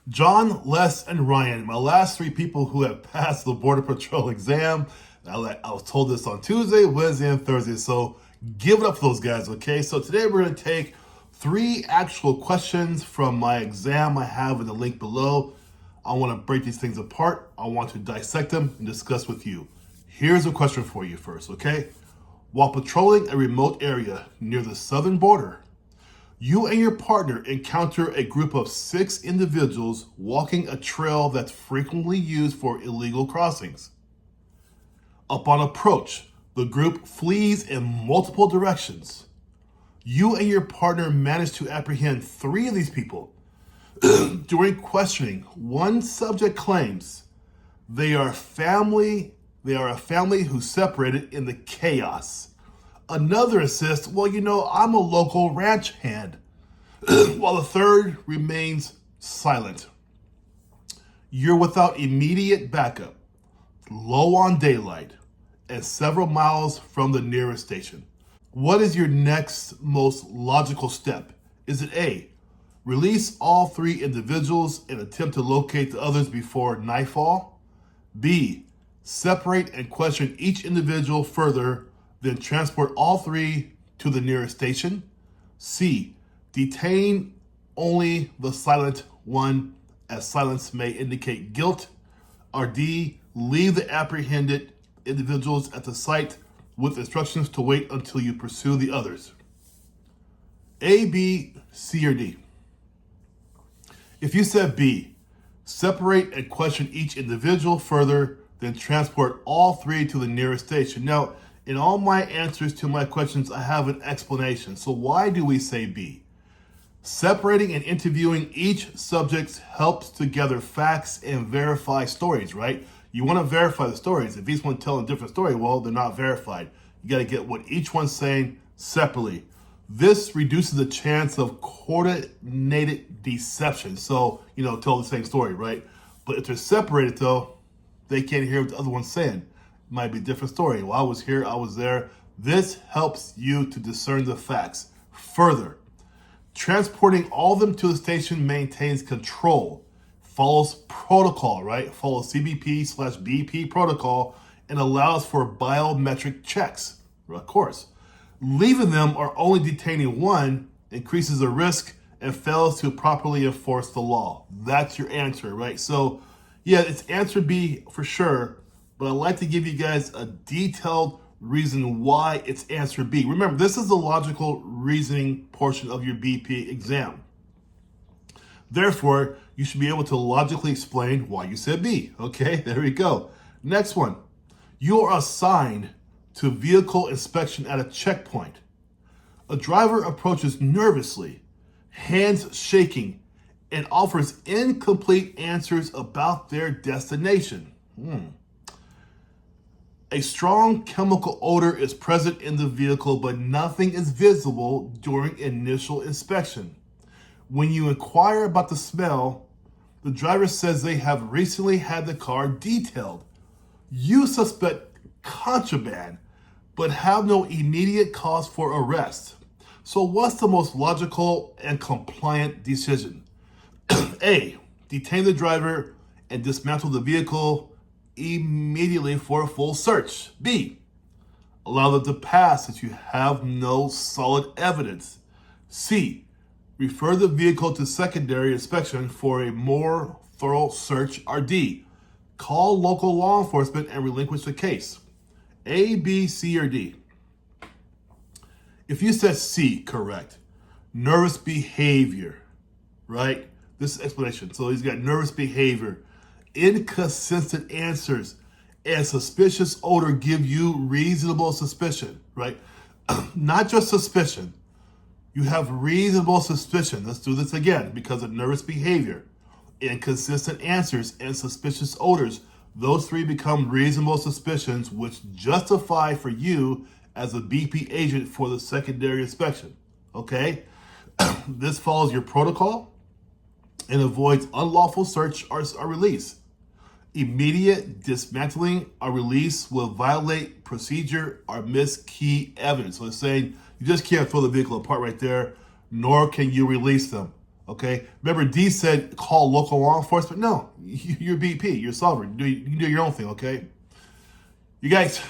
John, Les, and Ryan, my last three people who have passed the Border Patrol exam. I was told this on Tuesday, Wednesday, and Thursday, so give it up for those guys, okay? So today we're going to take three actual questions from my exam I have in the link below. I want to break these things apart. I want to dissect them and discuss with you. Here's a question for you first, okay? While patrolling a remote area near the southern border, you and your partner encounter a group of 6 individuals walking a trail that's frequently used for illegal crossings. Upon approach, the group flees in multiple directions. You and your partner manage to apprehend 3 of these people. During questioning, one subject claims they are a family who separated in the chaos. Another insists, well, I'm a local ranch hand, while the third remains silent. You're without immediate backup, low on daylight, and several miles from the nearest station. What is your next most logical step? Is it A, release all 3 individuals and attempt to locate the others before nightfall? B, separate and question each individual further, then transport all 3 to the nearest station? C, detain only the silent one, as silence may indicate guilt? Or D, leave the apprehended individuals at the site with instructions to wait until you pursue the others? A, B, C, or D? If you said B, separate and question each individual further, then transport all 3 to the nearest station. Now, in all my answers to my questions, I have an explanation. So why do we say B? Separating and interviewing each subject helps to gather facts and verify stories, right? You want to verify the stories. If each one tells a different story, well, they're not verified. You got to get what each one's saying separately. This reduces the chance of coordinated deception. So, tell the same story, right? But if they're separated, though, they can't hear what the other one's saying. It might be a different story. Well, I was here, I was there. This helps you to discern the facts. Further, transporting all of them to the station maintains control, follows protocol, right? Follows CBP/BP protocol, and allows for biometric checks, of course. Leaving them or only detaining one increases the risk and fails to properly enforce the law. That's your answer, right? So, yeah, it's answer B for sure, but I'd like to give you guys a detailed reason why it's answer B. Remember, this is the logical reasoning portion of your BP exam. Therefore, you should be able to logically explain why you said B. Okay, there we go. Next one. You are assigned to vehicle inspection at a checkpoint. A driver approaches nervously, hands shaking, and offers incomplete answers about their destination. A strong chemical odor is present in the vehicle, but nothing is visible during initial inspection. When you inquire about the smell, the driver says they have recently had the car detailed. You suspect contraband, but have no immediate cause for arrest. So what's the most logical and compliant decision? A, detain the driver and dismantle the vehicle immediately for a full search. B, allow them to pass since you have no solid evidence. C, refer the vehicle to secondary inspection for a more thorough search. Or D, call local law enforcement and relinquish the case. A, B, C, or D? If you said C, correct. Nervous behavior, right? This is explanation. So he's got nervous behavior, inconsistent answers, and suspicious odor give you reasonable suspicion, right? Not just suspicion. You have reasonable suspicion. Let's do this again. Because of nervous behavior, inconsistent answers, and suspicious odors, those 3 become reasonable suspicions which justify for you as a BP agent for the secondary inspection. Okay? This follows your protocol and avoids unlawful search or release. Immediate dismantling or release will violate procedure or miss key evidence. So it's saying you just can't throw the vehicle apart right there, nor can you release them. Okay, remember D said call local law enforcement. No, you're BP, you're sovereign. You can do your own thing. Okay, you guys,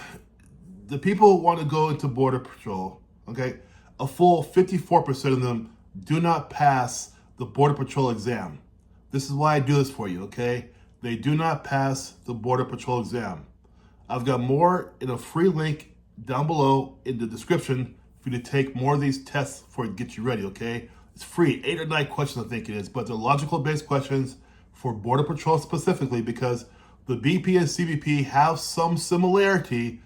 the people want to go into border patrol. Okay, a full 54% of them do not pass the border patrol exam. This is why I do this for you. Okay, they do not pass the border patrol exam. I've got more in a free link down below in the description for you to take more of these tests before it gets you ready. Okay. It's free, 8 or 9 questions I think it is, but they're logical based questions for Border Patrol specifically because the BP and CBP have some similarity,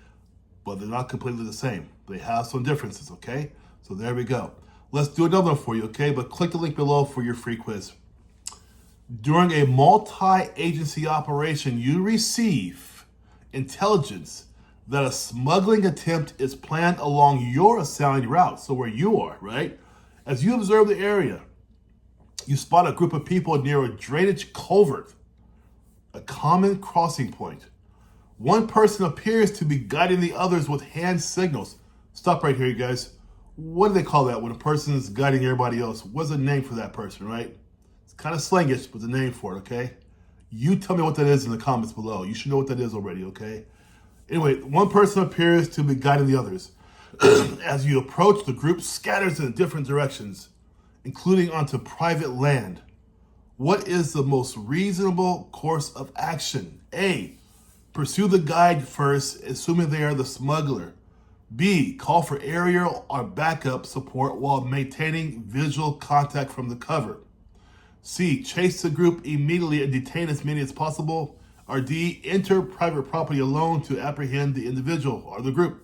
but they're not completely the same. They have some differences, okay? So there we go. Let's do another one for you, okay? But click the link below for your free quiz. During a multi-agency operation, you receive intelligence that a smuggling attempt is planned along your assigned route, so where you are, right? As you observe the area, you spot a group of people near a drainage culvert, a common crossing point. One person appears to be guiding the others with hand signals. Stop right here, you guys. What do they call that when a person is guiding everybody else? What's the name for that person, right? It's kind of slangish, but the name for it, okay? You tell me what that is in the comments below. You should know what that is already, okay? Anyway, one person appears to be guiding the others. As you approach, the group scatters in different directions, including onto private land. What is the most reasonable course of action? A, pursue the guide first, assuming they are the smuggler. B, call for aerial or backup support while maintaining visual contact from the cover. C, chase the group immediately and detain as many as possible. Or D, enter private property alone to apprehend the individual or the group.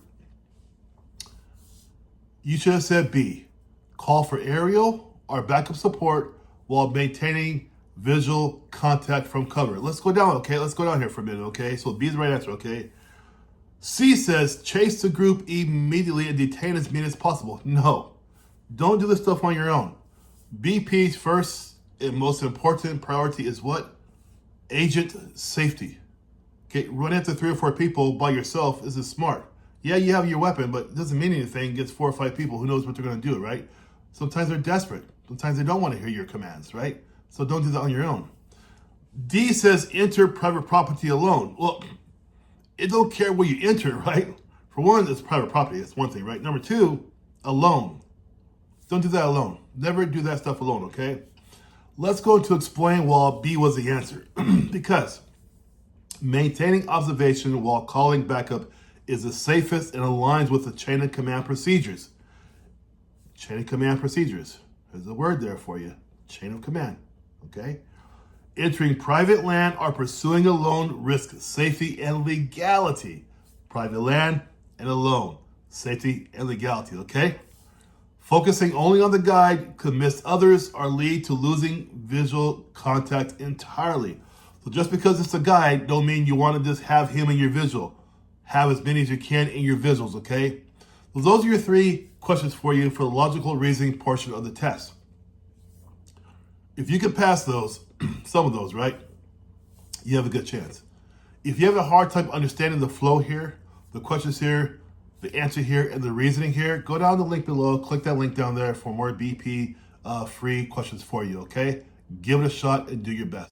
You should have said B, call for aerial or backup support while maintaining visual contact from cover. Let's go down, okay? Let's go down here for a minute, okay? So B is the right answer, okay? C says chase the group immediately and detain as many as possible. No, don't do this stuff on your own. BP's first and most important priority is what? Agent safety. Okay, running after 3 or 4 people by yourself isn't smart. Yeah, you have your weapon, but it doesn't mean anything against 4 or 5 people. Who knows what they're going to do, right? Sometimes they're desperate. Sometimes they don't want to hear your commands, right? So don't do that on your own. D says enter private property alone. Well, it don't care where you enter, right? For one, it's private property. That's one thing, right? Number 2, alone. Don't do that alone. Never do that stuff alone, okay? Let's go to explain why B was the answer. Because maintaining observation while calling backup is the safest and aligns with the chain of command procedures. Chain of command procedures. There's a word there for you. Chain of command. Okay? Entering private land or pursuing alone risks safety and legality. Private land and alone. Safety and legality. Okay? Focusing only on the guide could miss others or lead to losing visual contact entirely. So just because it's a guide don't mean you want to just have him in your visual. Have as many as you can in your visuals, okay? So those are your 3 questions for you for the logical reasoning portion of the test. If you can pass those, some of those, right, you have a good chance. If you have a hard time understanding the flow here, the questions here, the answer here, and the reasoning here, go down the link below, click that link down there for more BP free questions for you, okay? Give it a shot and do your best.